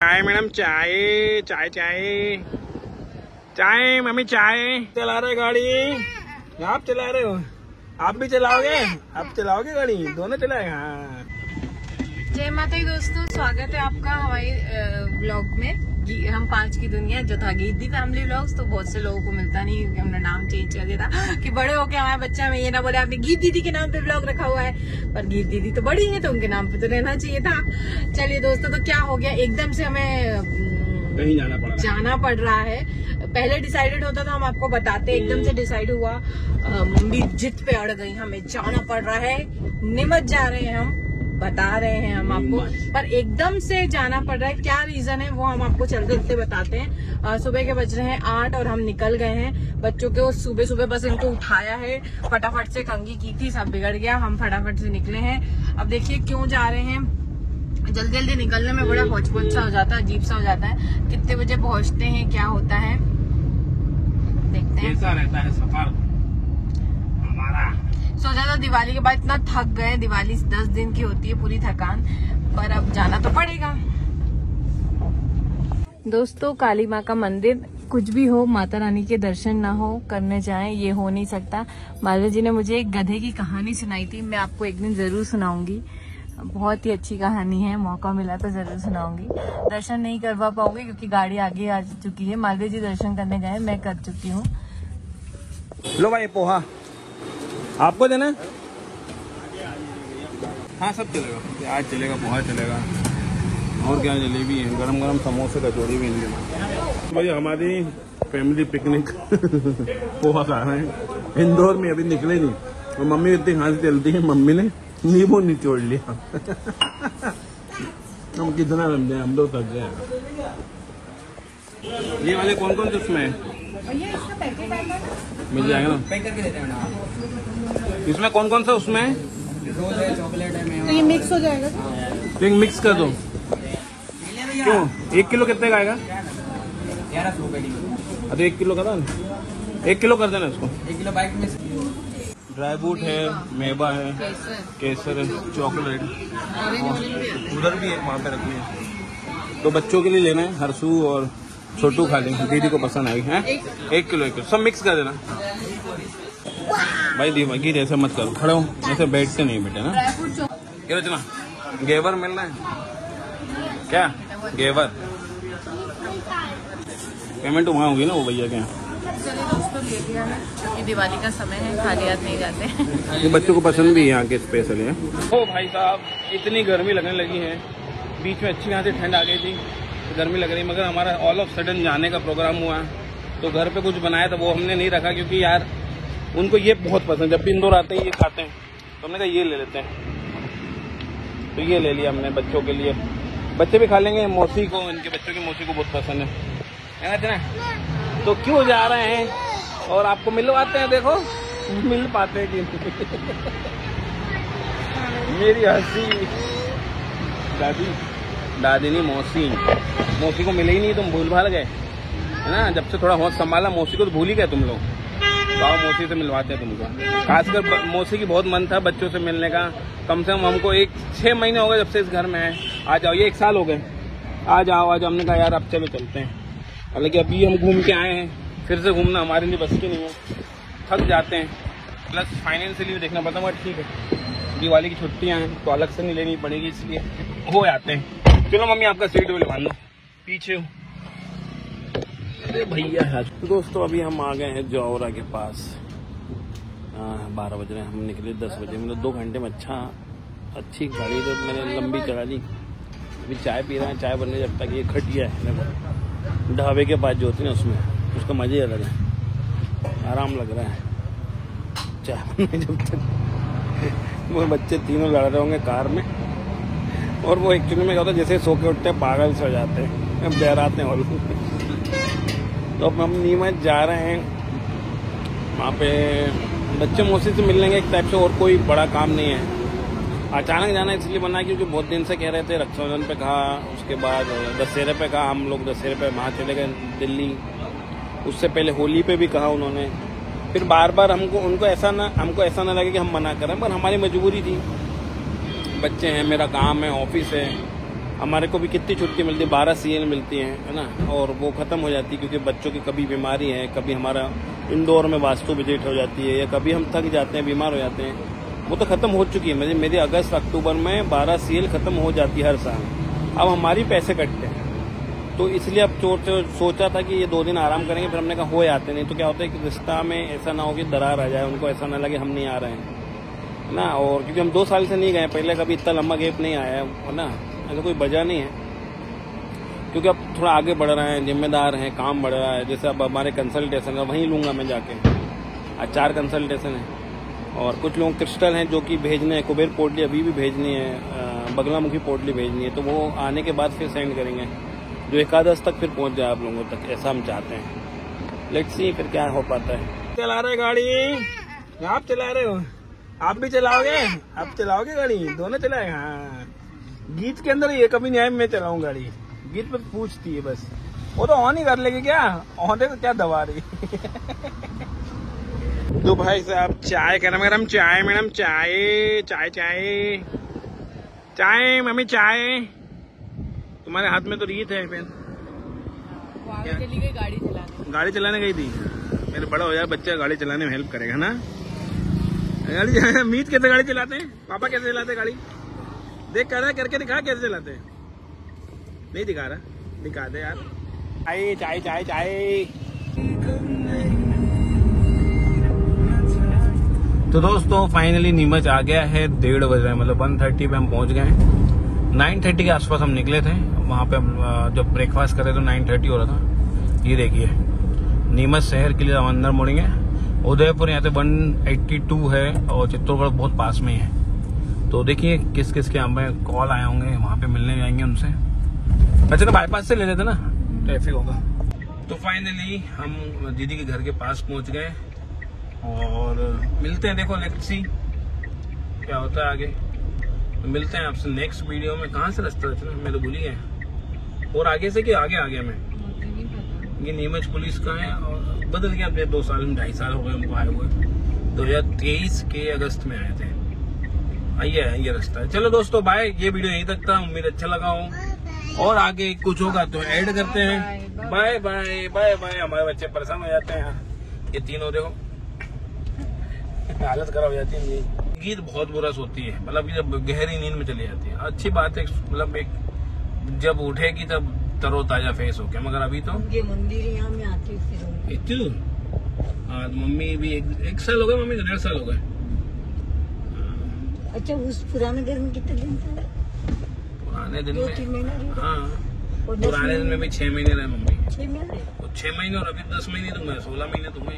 चाय मैडम, चाय चाय चाय चाय। मम्मी चाय। चला रहे गाड़ी? आप चला रहे हो? आप भी चलाओगे? आप चलाओगे गाड़ी? दोनों चलाएगा। हाँ। जय माता दी दोस्तों, स्वागत है आपका हमारे व्लॉग में। हम 5 की दुनिया जो था गीत फैमिली व्लॉग्स। तो बहुत से लोगों को मिलता नहीं क्योंकि हमने नाम चेंज कर दिया था कि बड़े होके हमारे बच्चा में ये ना बोले आपने गीत दीदी के नाम पे व्लॉग रखा हुआ है। पर गीत दीदी तो बड़ी है तो उनके नाम पे तो रहना चाहिए था। चलिए दोस्तों, तो क्या हो गया, एकदम से हमें कहीं जाना पड़ रहा है। पहले डिसाइडेड होता तो हम आपको बताते, एकदम से डिसाइड हुआ। मम्मी जिद पे अड़ गई, हमें जाना पड़ रहा है, निमच जा रहे हैं हम, बता रहे हैं हम आपको, पर एकदम से जाना पड़ रहा है। क्या रीजन है वो हम आपको चलते चलते बताते हैं। सुबह के बज रहे हैं 8 और हम निकल गए हैं। बच्चों को सुबह सुबह बस इनको उठाया है, फटाफट से कंघी की थी, सब बिगड़ गया, हम फटाफट से निकले हैं। अब देखिए क्यों जा रहे हैं, जल्दी जल्दी निकलने में बड़ा हौच-पौच सा हो जाता है, अजीब सा हो जाता है। कितने बजे पहुंचते हैं, क्या होता है, देखते हैं। कैसा रहता है सफर हमारा। सोचा था दिवाली के बाद इतना थक गए, दिवाली 10 दिन की होती है पूरी थकान, पर अब जाना तो पड़ेगा। दोस्तों, काली माँ का मंदिर, कुछ भी हो, माता रानी के दर्शन ना हो, करने जाएं, ये हो नहीं सकता। माला जी ने मुझे एक गधे की कहानी सुनाई थी, मैं आपको एक दिन जरूर सुनाऊंगी। बहुत ही अच्छी कहानी है, मौका मिला तो जरूर सुनाऊंगी। दर्शन नहीं करवा पाऊंगी क्योंकि गाड़ी आगे आ चुकी है। मालवीय जी दर्शन करने गए, मैं कर चुकी हूँ। लो भाई पोहा आपको देना? हाँ सब चलेगा, प्याज चलेगा, पोहा चलेगा, और क्या जलेबी है, गरम गरम समोसे कचौड़ी भी इनके। भाई हमारी फैमिली पिकनिक पोहा खा रहे हैं। इंदौर में अभी निकले नहीं और मम्मी इतनी खांसी चलती है, मम्मी ने नींबू निचोड़ लिया। हम कितना लंबे हैं, हम लोग थक गए। ये वाले कौन कौन से उसमें है? मिल जाएगा ना, पैक करके देते हैं। इसमें कौन कौन सा उसमें है? रोज है, चॉकलेट है, तो ये मिक्स हो जाएगा, तो एक मिक्स कर दो। क्यों 1 किलो कितने का आएगा? 11 रुपए किलो। अरे 1 किलो का था, 1 किलो कर देना इसको। 1 किलो बाइक में ड्राई फ्रूट है, मेवा है, केसर है, चॉकलेट, उधर भी है, वहाँ पे रखी है। तो बच्चों के लिए लेना है, हरसू और छोटू खा लेंगे, दीदी को पसंद आएगी। है 1 किलो 1 किलो सब मिक्स कर देना। भाई दीवागी ऐसे मत करो, खड़े हो, ऐसे बैठते नहीं बेटे ना। क्या रचना, घेवर मिल रहा है क्या? घेवर पेमेंट वहाँ होगी ना वो भैया के यहाँ। चलिए दोस्तों, ले लिया है क्योंकि दिवाली का समय है, खाली हाथ नहीं जाते। ये बच्चों को पसंद भी है यहाँ के स्पेशल है। ओ भाई साहब, इतनी गर्मी लगने लगी है, बीच में अच्छी यहाँ से ठंड आ गई थी, तो गर्मी लग रही, मगर हमारा ऑल ऑफ सडन जाने का प्रोग्राम हुआ तो घर पे कुछ बनाया था, वो हमने नहीं रखा क्योंकि यार उनको ये बहुत पसंद, जब भी इंदौर आते हैं ये खाते हैं, तो हमने कहा ये ले लेते हैं, तो ये ले लिया हमने बच्चों के लिए। बच्चे भी खा लेंगे, मौसी को, इनके बच्चों की मौसी को बहुत पसंद है ना। तो क्यों जा रहे हैं और आपको मिलवाते हैं, देखो मिल पाते हैं कि मेरी हंसी। दादी नहीं, मौसी को मिले ही नहीं, तुम भूल भाल गए है ना। जब से थोड़ा होश संभाला, मौसी को तो भूल ही गए तुम लोग। तो आओ मौसी से मिलवाते हैं तुमको। खासकर मौसी की बहुत मन था बच्चों से मिलने का, कम से कम हमको 6 महीने हो गए जब से इस घर में है। आ जाओ, ये 1 साल हो गए, आ जाओ। हमने कहा यार अब चलो चलते हैं। हालांकि अभी हम घूम के आए हैं, फिर से घूमना हमारे लिए बस की नहीं है, थक जाते हैं, प्लस फाइनेंशियली देखना पड़ता है। मगर ठीक है, दिवाली की छुट्टियां हैं तो अलग से नहीं लेनी पड़ेगी, इसलिए हो जाते हैं। चलो मम्मी आपका सीट भी बांध दो, पीछे हो। अरे भैया तो दोस्तों, अभी हम आ गए हैं जौरा के पास। 12 बज रहे हैं, हम निकले 10 बजे। मतलब 2 घंटे में अच्छी गाड़ी तो मैंने लंबी चला ली। अभी चाय पी रहे हैं, चाय बनने जब तक ये खटिया है ढाबे के पास जो होती है ना, उसमें उसका मजे अलग है, आराम लग रहा है चाय बनने जब तक। वो बच्चे तीनों लड़ रहे होंगे कार में, और वो एक्चुअली में क्या होता है, जैसे सो के उठते हैं पागल से हो जाते हैं, बहराते हैं और तो अब हम नीमच जा रहे हैं। वहाँ पे बच्चे मौसी से मिल लेंगे एक टाइप से, और कोई बड़ा काम नहीं है। अचानक जाना इसलिए बना क्योंकि बहुत दिन से कह रहे थे, रक्षाबंधन पे कहा, उसके बाद दशहरे पे कहा, हम लोग दशहरे पे वहाँ चले गए दिल्ली, उससे पहले होली पे भी कहा उन्होंने। फिर बार बार हमको ऐसा ना लगे कि हम मना कर रहे हैं, पर हमारी मजबूरी थी, बच्चे हैं, मेरा काम है, ऑफिस है, हमारे को भी कितनी छुट्टी मिलती है, 12 CL मिलती हैं, है ना, और वो ख़त्म हो जाती है क्योंकि बच्चों की कभी बीमारी है, कभी हमारा इंदौर में वास्तु विजिट हो जाती है, या कभी हम थक जाते हैं, बीमार हो जाते हैं। वो तो ख़त्म हो चुकी है, मेरी अगस्त अक्टूबर में 12 CL ख़त्म हो जाती है हर साल। अब हमारी पैसे कटते हैं, तो इसलिए अब सोचा था कि ये 2 दिन आराम करेंगे, फिर हमने कहा हो आते, नहीं तो क्या होता है कि रिश्ता में ऐसा ना हो कि दरार आ जाए, उनको ऐसा ना लगे हम नहीं आ रहे हैं, है ना। और क्योंकि हम 2 साल से नहीं गए, पहले कभी इतना लंबा गैप नहीं आया है ना, ऐसा कोई वजह नहीं है, क्योंकि अब थोड़ा आगे बढ़ रहे हैं, जिम्मेदार हैं, काम बढ़ रहा है। जैसे अब हमारे कंसल्टेशन है, वहीं लूँगा मैं जाके, आज 4 कंसल्टेशन है, और कुछ लोग क्रिस्टल हैं जो कि भेजने हैं, कुबेर पोटली अभी भी भेजनी है, बगलामुखी पोटली भेजनी है, तो वो आने के बाद फिर सेंड करेंगे, जो 11 तक फिर पहुंच जाए आप लोगों तक, ऐसा हम चाहते हैं। लेट्स सी फिर क्या हो पाता है। चला रहे गाड़ी, आप चला रहे हो, आप भी चलाओगे, आप चलाओगे गाड़ी, दोनों चलाएंगे। हाँ, गीत के अंदर ये कभी नहीं आए मैं चलाऊं गाड़ी, गीत पर पूछती है बस, वो तो ऑन ही कर लेगी, क्या ऑन है तो क्या दबा रही। तो भाई साहब चाय, गरम गरम चाय, मैडम चाय चाय चाय चाय, मम्मी चाय। तुम्हारे हाथ में तो रीत है पेन, चली गई गाड़ी चलाने गई थी। मेरे बड़ा हो जाए बच्चा गाड़ी चलाने में हेल्प करेगा ना। गाड़ी मीत कैसे गाड़ी चलाते हैं, पापा कैसे चलाते हैं गाड़ी, देख कर रहा है, करके दिखा कैसे चलाते हैं, नहीं दिखा रहा, दिखा दे यार। चाय चाय चाय चाय। तो दोस्तों फाइनली नीमच आ गया है, 1:30 बज रहे हैं, मतलब 1:30 पे हम पहुंच गए हैं। 9:30 के आसपास हम निकले थे, वहां पे हम जब ब्रेकफास्ट करे तो 9:30 हो रहा था। ये देखिए नीमच शहर के लिए हम अंदर मुड़ेंगे, उदयपुर यहाँ से 182 है, और चित्तौड़गढ़ बहुत पास में ही है। तो देखिए किस किस के हमें कॉल आए होंगे, वहां पे मिलने जाएंगे उनसे। अच्छा तो बाईपास से ले लेते ना, ट्रैफिक होगा। तो फाइनली हम दीदी के घर के पास पहुंच गए, और मिलते हैं, देखो लेट्स सी क्या होता है आगे। तो मिलते हैं आपसे नेक्स्ट वीडियो में। कहाँ से रास्ता था मैं तो भूल ही गया, और आगे से कि आगे आ गया मैं। ये नीमच पुलिस का है, और बदल गया, 2 साल 2.5 साल हो गए हमको आए हुए। 2023 के अगस्त में आए थे। ये रास्ता है। चलो दोस्तों बाय, ये वीडियो यहीं तक था, उम्मीद अच्छा लगा हो, और आगे कुछ होगा तो ऐड करते हैं। Bye bye bye bye. हमारे बच्चे परेशान हो जाते हैं, ये तीनों देखो हालत खराब हो जाती है। गीत बहुत बुरा सोती है, मतलब जब गहरी नींद में चली जाती है। अच्छी बात है, मतलब एक जब उठेगी तब तरोताजा फेस हो गया, मगर अभी तो ये मंदिर यहाँ में आती इतनी। हाँ मम्मी भी 1 साल हो गए, मम्मी को 1.5 साल हो गए। अच्छा उस पुराने घर में कितने दिन था? पुराने दिन में 2-3 महीने। हाँ, पुराने दिन में भी 6 महीने रहे मम्मी। 6 महीने, 6 महीने, और अभी 10 महीने दूंगा, 16 महीने दूंगा।